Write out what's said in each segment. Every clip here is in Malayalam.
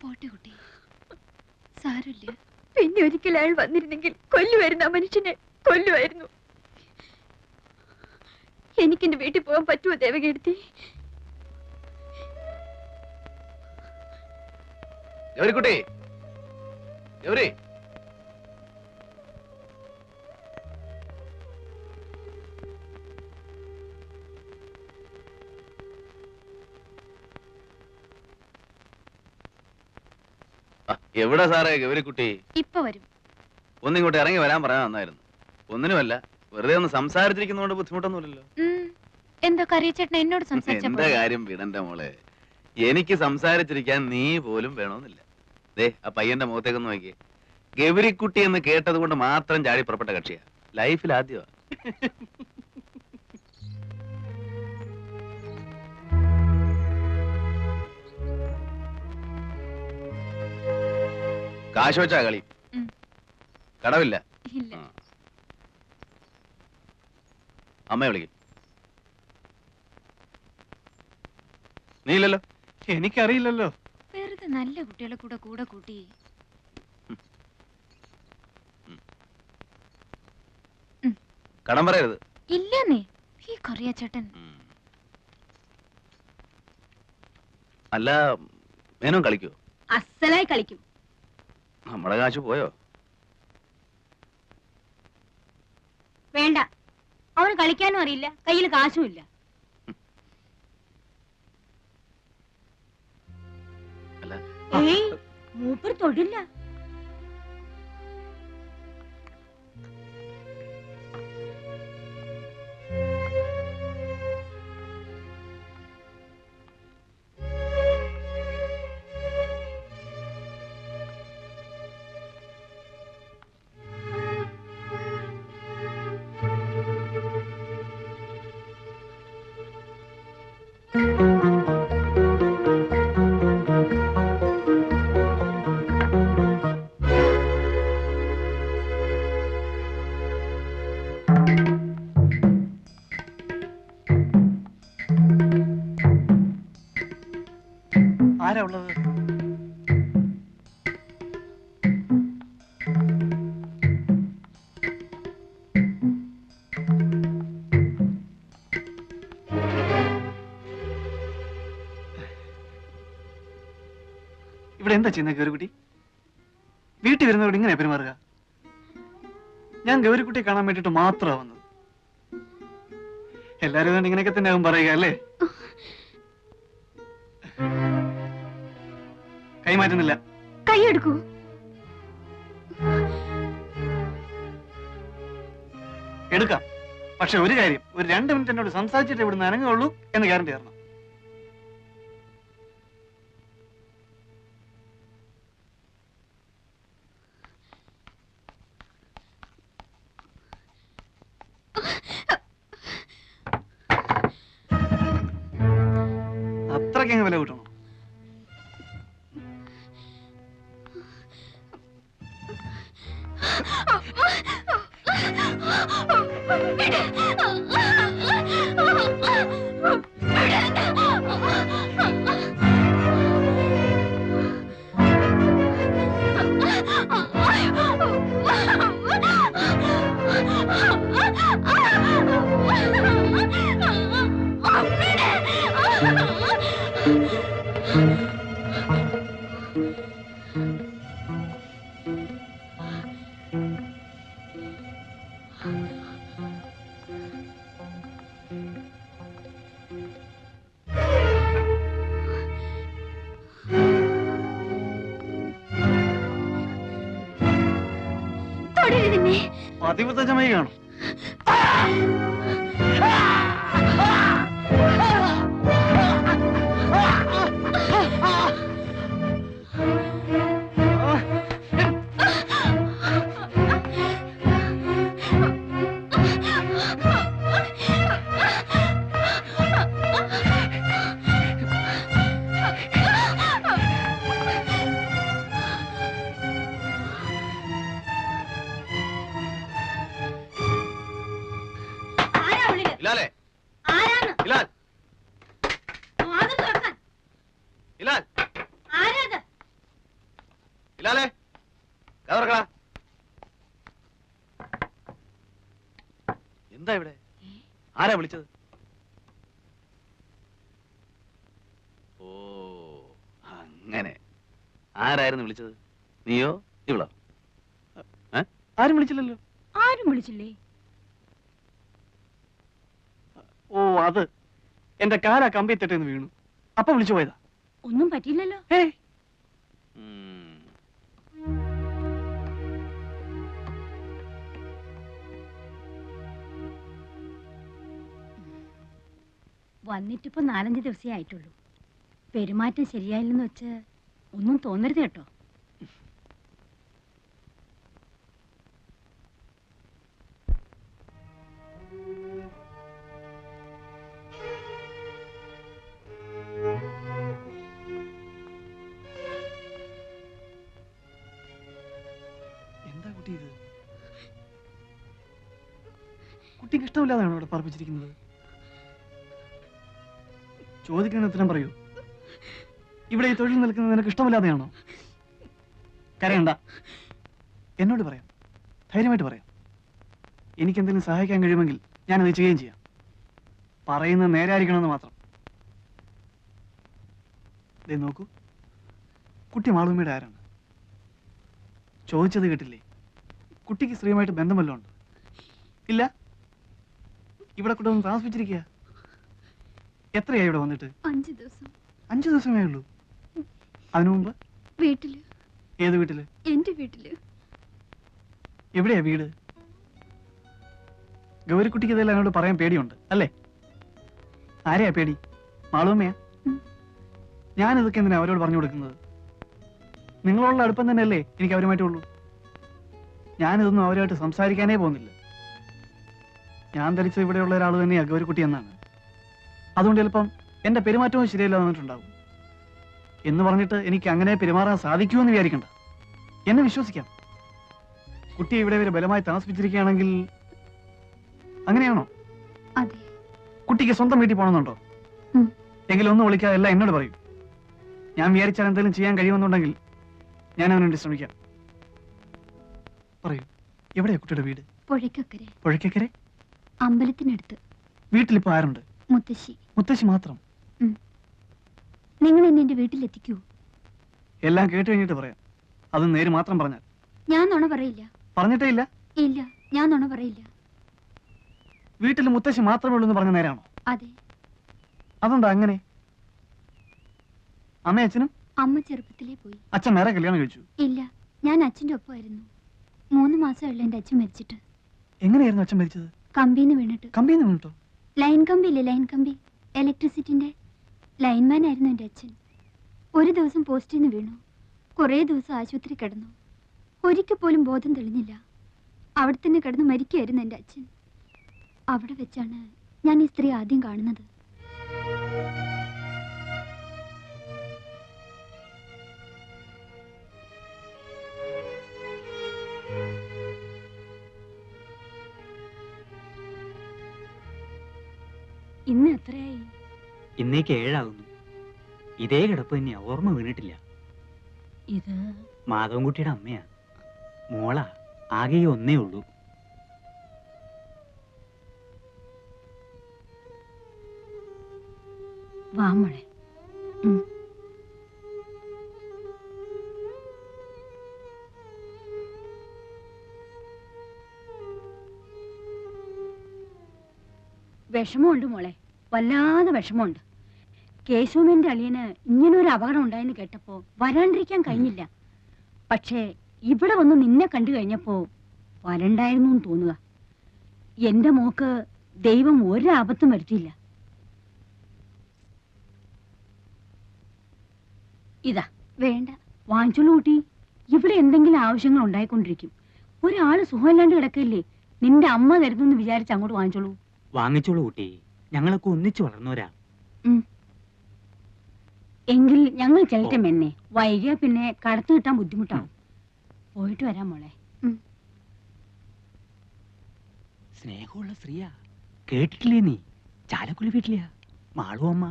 പോട്ടെ കുട്ടി, സാരമില്ല. പിന്നെ ഒരിക്കൽ അയാൾ വന്നിരുന്നെങ്കിൽ കൊല്ലുമായിരുന്നു, ആ മനുഷ്യനെ കൊല്ലുമായിരുന്നു. എനിക്കെന്റെ വീട്ടിൽ പോകാൻ പറ്റുമോ ദേവകീർത്തി? ഗൗരിക്കുട്ടി, ഗൗരി, എവിടെ സാറേ ഗൗരിക്കുട്ടി? ഇപ്പൊ വരും. ഒന്നിങ്ങോട്ട് ഇറങ്ങി വരാൻ പറയാൻ നന്നായിരുന്നു. ഒന്നിനുമല്ല, വെറുതെ ഒന്ന് സംസാരിച്ചിരിക്കുന്നതുകൊണ്ട് ബുദ്ധിമുട്ടൊന്നുമില്ലല്ലോ. എന്താ കറിയച്ചേട്ടൻ എന്നോട് സംസാരിച്ച എന്റെ കാര്യം വിടണ്ട മോളെ. എനിക്ക് സംസാരിച്ചിരിക്കാൻ നീ പോലും വേണമെന്നില്ല. ദേ ആ പയ്യന്റെ മുഖത്തേക്കൊന്ന് നോക്കിയേ. ഗൗരിക്കുട്ടി എന്ന് കേട്ടത് കൊണ്ട് മാത്രം ചാടി പുറപ്പെട്ട കക്ഷിയാ. ലൈഫിൽ ആദ്യമാ. കാശ് വെച്ചാ കളി? കടവില്ല. അമ്മയെ വിളിക്കും. നീ ഇല്ലല്ലോ? എനിക്കറിയില്ലല്ലോ. വെറുതെ നല്ല കുട്ടികളെ കൂടെ കൂടെ കൂട്ടി. കടം പറയരുത്. ഇല്ലെന്നേ ഈ കറിയാച്ചേട്ടൻ. അല്ല, മേനോൻ കളിക്കോ? അസലായി കളിക്കും. നമ്മുടെ കാശ് പോയോ? വേണ്ട, അവന് കളിക്കാനും അറിയില്ല, കയ്യിൽ കാശും ഇല്ല. ഏയ്, മൂപ്പർ തൊടില്ല. ആരാ ഉള്ളത്? ഇവിടെ എന്താ ചെയ്യുന്നത് ഗൗരിക്കുട്ടി? വീട്ടിൽ വരുന്നവരോട് ഇങ്ങനെ പെരുമാറുക? ഞാൻ ഗൗരിക്കുട്ടിയെ കാണാൻ വേണ്ടിട്ട് മാത്രമാണ് വന്നത്. എല്ലാരും ഇങ്ങനെയൊക്കെ തന്നെ ആകും പറയുക അല്ലേ? കൈമാറ്റുന്നില്ല. കൈയെടുക്കൂ. എടുക്കാം, പക്ഷെ ഒരു കാര്യം, ഒരു 2 മിനിറ്റ് എന്നോട് സംസാരിച്ചിട്ട് ഇവിടുന്ന് അനങ്ങുള്ളൂ എന്ന് ഗ്യാരണ്ടി തരണം. അത്രയ്ക്ക് വില കൂട്ടണം. പതിവ്രതമായി കാണും. ആരാ വിളിച്ചത്? ഓ അങ്ങനെ. ആരായിരുന്നു വിളിച്ചത്? നീയോ ഇവളോ? ആരും വിളിച്ചില്ലല്ലോ. ആരും വിളിച്ചില്ലേ? ഓ അത് എന്റെ കാലാ കമ്പി തെറ്റെന്ന് വീണു. അപ്പൊ വിളിച്ചു പോയതാ. ഒന്നും പറ്റിയില്ലല്ലോ. ഏയ് വന്നിട്ടിപ്പോ 4-5 ദിവസമേ ആയിട്ടുള്ളൂ. പെരുമാറ്റം ശരിയായില്ലെന്ന് വെച്ച് ഒന്നും തോന്നരുത് കേട്ടോ. എന്താ കുട്ടി ഇത്? കുട്ടിക്ക് ഇഷ്ടമില്ലാതാണോ ഇവിടെ പറപ്പിച്ചിരിക്കുന്നത്? ചോദിക്കുന്ന ഉത്തരം പറയൂ. ഇവിടെ ഈ തൊഴിൽ നിൽക്കുന്നത് നിനക്ക് ഇഷ്ടമില്ലാതെയാണോ? കരയണ്ട, എന്നോട് പറയാം, ധൈര്യമായിട്ട് പറയാം. എനിക്ക് എന്തെങ്കിലും സഹായിക്കാൻ കഴിയുമെങ്കിൽ ഞാനത് ചെയ്യുകയും ചെയ്യാം. പറയുന്നത് നേരായിരിക്കണമെന്ന് മാത്രം. ദേ നോക്കൂ, കുട്ടി മാളൂമ്മയുടെ ആരാണ്? ചോദിച്ചത് കേട്ടില്ലേ? കുട്ടിക്ക് സ്ത്രീയുമായിട്ട് ബന്ധം വല്ലതും ഉണ്ട്? ഇല്ല. ഇവിടെ കൂടെ ഒന്ന് താമസിപ്പിച്ചിരിക്കുക. എത്രയായി ഇവിടെ വന്നിട്ട്? 5 ദിവസം. 5 ദിവസമേ ഉള്ളൂ. അതിനു മുമ്പ് വീട്ടില്. ഏത് വീട്ടില്? എന്റെ വീട്ടില്. എവിടെയാ വീട്? ഗൗരിക്കുട്ടിക്ക് ഇതെല്ലാം എന്നോട് പറയാൻ പേടിയുണ്ട് അല്ലേ? ആരെയാ പേടി? മാളൂമ്മയാ? ഞാനിതൊക്കെ എന്തിനാ അവരോട് പറഞ്ഞു കൊടുക്കുന്നത്? നിങ്ങളുള്ള അടുപ്പം തന്നെയല്ലേ എനിക്ക് അവരുമായിട്ടുള്ളൂ. ഞാനിതൊന്നും അവരുമായിട്ട് സംസാരിക്കാനേ പോകുന്നില്ല. ഞാൻ ധരിച്ചത് ഇവിടെയുള്ള ഒരാൾ തന്നെയാ ഗൗരിക്കുട്ടി എന്നാണ്. അതുകൊണ്ട് ചിലപ്പം എന്റെ പെരുമാറ്റവും ശരിയല്ല വന്നിട്ടുണ്ടാവും. എന്ന് പറഞ്ഞിട്ട് എനിക്ക് അങ്ങനെ പെരുമാറാൻ സാധിക്കുമെന്ന് വിചാരിക്കണ്ട. എന്നെ വിശ്വസിക്കാം. കുട്ടി ഇവിടെ വരെ ബലമായി താമസിപ്പിച്ചിരിക്കുകയാണെങ്കിൽ അങ്ങനെയാണോ? അതെ. കുട്ടിക്ക് സ്വന്തം വീട്ടിൽ പോകണമെന്നുണ്ടോ? എങ്കിലും ഒന്നും വിളിക്കാതെ എല്ലാം എന്നോട് പറയൂ. ഞാൻ വിചാരിച്ചാൽ എന്തെങ്കിലും ചെയ്യാൻ കഴിയുമെന്നുണ്ടെങ്കിൽ ഞാൻ അവനുവേണ്ടി ശ്രമിക്കാം. പറയൂ, എവിടെയാ കുട്ടിയുടെ വീട്? പുഴയ്ക്കക്കരെ. പുഴയ്ക്കക്കരെ? അമ്പലത്തിനടുത്ത്. വീട്ടിലിപ്പോ ആരുണ്ട്? മുത്തശ്ശി. മുത്തശ്ശി മാത്രം? നിങ്ങൾ എന്നെ എന്റെ വീട്ടിലെത്തിക്കൂ. എല്ലാം കേട്ട് കഴിഞ്ഞിട്ട് പറയാം. അത് നേര് മാത്രം പറഞ്ഞാൽ. ഞാൻ നുണ പറയില്ല. പറഞ്ഞിട്ടേ ഇല്ല? ഇല്ല, ഞാൻ നുണ പറയില്ല. വീട്ടിൽ മുത്തശ്ശി മാത്രമേ ഉള്ളൂ എന്ന് പറഞ്ഞ നേരാണോ? അതെ. അതെന്താ അങ്ങനെ? അമ്മ അച്ഛനും? അമ്മ ചെറുപ്പത്തിലേ പോയി. അച്ഛൻ വേറെ കല്യാണം കഴിച്ചു? ഇല്ല, ഞാൻ അച്ഛന്റെ ഒപ്പമായിരുന്നു. 3 മാസമുള്ള എന്റെ അച്ഛൻ മരിച്ചിട്ട്. എങ്ങനെയായിരുന്നു അച്ഛൻ മരിച്ചത്? കമ്പിന്ന് വീണിട്ട്. കമ്പിന്ന് വീണിട്ടോ? ലൈൻ കമ്പി ഇല്ലേ, ലൈൻ കമ്പി, ഇലക്ട്രിസിറ്റിന്റെ ലൈൻമാൻ ആയിരുന്നു എന്റെ അച്ഛൻ. ഒരു ദിവസം പോസ്റ്റിൽ നിന്ന് വീണു. കുറേ ദിവസം ആശുപത്രി കിടന്നു. ഒരിക്കൽ പോലും ബോധം തെളിഞ്ഞില്ല. അവിടെ തന്നെ കിടന്ന് മരിക്കുകയായിരുന്നു എന്റെ അച്ഛൻ. അവിടെ വെച്ചാണ് ഞാൻ ഈ സ്ത്രീ ആദ്യം കാണുന്നത്. ഇന്ന് എത്രയായി? ഇന്നേക്ക് 7 ആകുന്നു. ഇതേ കിടപ്പ് തന്നെയാ, ഓർമ്മ വീണിട്ടില്ല. ഇത് മാധവൻകുട്ടിയുടെ അമ്മയാ. മോളാ, ആകെ ഒന്നേ ഉള്ളൂ. വാ മോളെ. വിഷമമുണ്ട് മോളെ, വല്ലാതെ വിഷമമുണ്ട്. കേശവന്റെ അളിയന് ഇങ്ങനൊരു അപകടം ഉണ്ടായെന്ന് കേട്ടപ്പോ വരാണ്ടിരിക്കാൻ കഴിഞ്ഞില്ല. പക്ഷേ ഇവിടെ വന്ന് നിന്നെ കണ്ടു കഴിഞ്ഞപ്പോ വരണ്ടായിരുന്നു എന്ന് തോന്നുക. എന്റെ മോക്ക് ദൈവം ഒരാപത്തും വരുത്തിയില്ല. ഇതാ വേണ്ട, വാങ്ങിച്ചോളൂ കൂട്ടി. ഇവിടെ എന്തെങ്കിലും ആവശ്യങ്ങൾ ഉണ്ടായിക്കൊണ്ടിരിക്കും. ഒരാള് സുഖമില്ലാണ്ട് കിടക്കില്ലേ, നിന്റെ അമ്മ തരുന്നെന്ന് വിചാരിച്ച് അങ്ങോട്ട് വാങ്ങിച്ചോളൂ. വാങ്ങിച്ചോളൂ കുട്ടി, ഞങ്ങളൊക്കെ ഒന്നിച്ചു വളർന്നവരാ. എങ്കിൽ ഞങ്ങൾ ചെല്ലട്ടെ മെന്നെ. വൈകിയ പിന്നെ കടത്തു കിട്ടാൻ ബുദ്ധിമുട്ടാവും. പോയിട്ട് വരാം മോളെ. സ്നേഹമുള്ള സ്ത്രീയാ, കേട്ടിട്ടില്ലേ നീ? ചാലക്കുടി വീട്ടിലെയാ മാളു അമ്മ.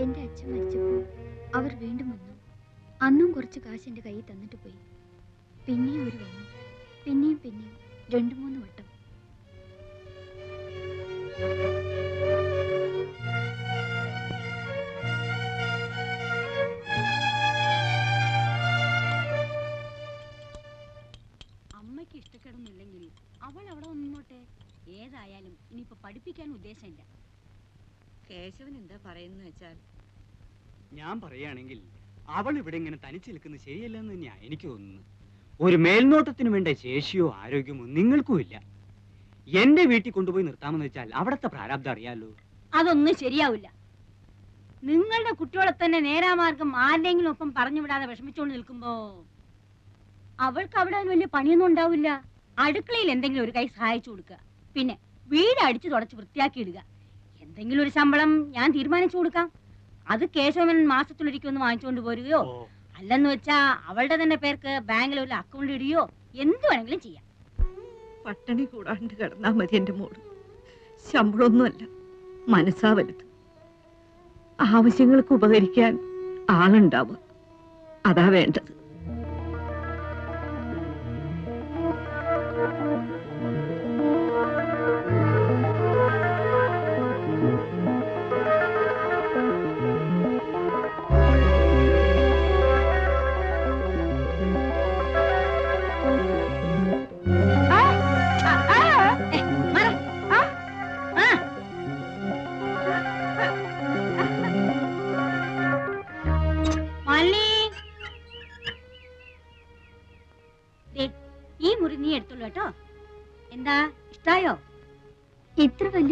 എന്റെ അച്ഛൻ മരിച്ചപ്പോ അവർ വീണ്ടും വന്നു. അന്നും കുറച്ച് കാശ് എന്റെ കയ്യിൽ തന്നിട്ട് പോയി. പിന്നെയും ഒരു വന്നു, പിന്നെയും പിന്നെയും 2-3 വട്ടം. അമ്മയ്ക്ക് ഇഷ്ടക്കേടൊന്നുമില്ലെങ്കിൽ അവൾ അവിടെ നിന്നോട്ടെ. ഏതായാലും ഇനിയിപ്പോ പഠിപ്പിക്കാൻ ഉദ്ദേശമില്ല. കേശവൻ എന്താ പറയുന്ന വെച്ചാൽ, ഞാൻ പറയുകയാണെങ്കിൽ അവൾ ഇവിടെ ഇങ്ങനെ തനിച്ച് നിൽക്കുന്നത് ശരിയല്ലെന്ന് തന്നെയാ എനിക്ക് തോന്നുന്നത്. ഒരു മേൽനോട്ടത്തിന് വേണ്ട ശേഷിയോ ആരോഗ്യമോ നിങ്ങൾക്കും ഇല്ല. എന്റെ വീട്ടിൽ കൊണ്ടുപോയി നിർത്താമെന്ന് വെച്ചാൽ അവിടത്തെ പ്രാരാബ്ദം അറിയാലോ. അതൊന്നും ശരിയാവില്ല. നിങ്ങളുടെ കുട്ടികളെ തന്നെ നേരാമാർഗം ആരുടെങ്കിലും ഒപ്പം പറഞ്ഞു വിടാതെ വിഷമിച്ചുകൊണ്ട് നിൽക്കുമ്പോ അവൾക്ക് അവിടെ വലിയ പണിയൊന്നും ഉണ്ടാവില്ല. അടുക്കളയിൽ എന്തെങ്കിലും ഒരു കൈ സഹായിച്ചു കൊടുക്കുക, പിന്നെ വീട് അടിച്ചു തുടച്ച് വൃത്തിയാക്കി ഇടുക. എന്തെങ്കിലും ഒരു ശമ്പളം ഞാൻ തീരുമാനിച്ചു കൊടുക്കാം. അത് കേശവൻ മാസത്തിലൊരിക്കൊന്ന് വാങ്ങിച്ചുകൊണ്ട് പോരുകയോ, അല്ലെന്ന് വെച്ചാ അവളുടെ തന്നെ പേർക്ക് ബാങ്കിൽ ഒരു അക്കൗണ്ട് ഇടുകയോ എന്ത് വേണമെങ്കിലും ചെയ്യാം. പട്ടിണി കൂടാണ്ട് കിടന്നാ മതി എന്റെ മോള്. ശമ്പളമൊന്നുമല്ല, മനസ്സാ വലുത്. ആവശ്യങ്ങൾക്ക് ഉപകരിക്കാൻ ആളുണ്ടാവുക, അതാ വേണ്ടത്. ഈ മുറി നീ എടുത്തോളൂ കേട്ടോ. എന്താ ഇഷ്ടായോ? ഇത്ര വലിയ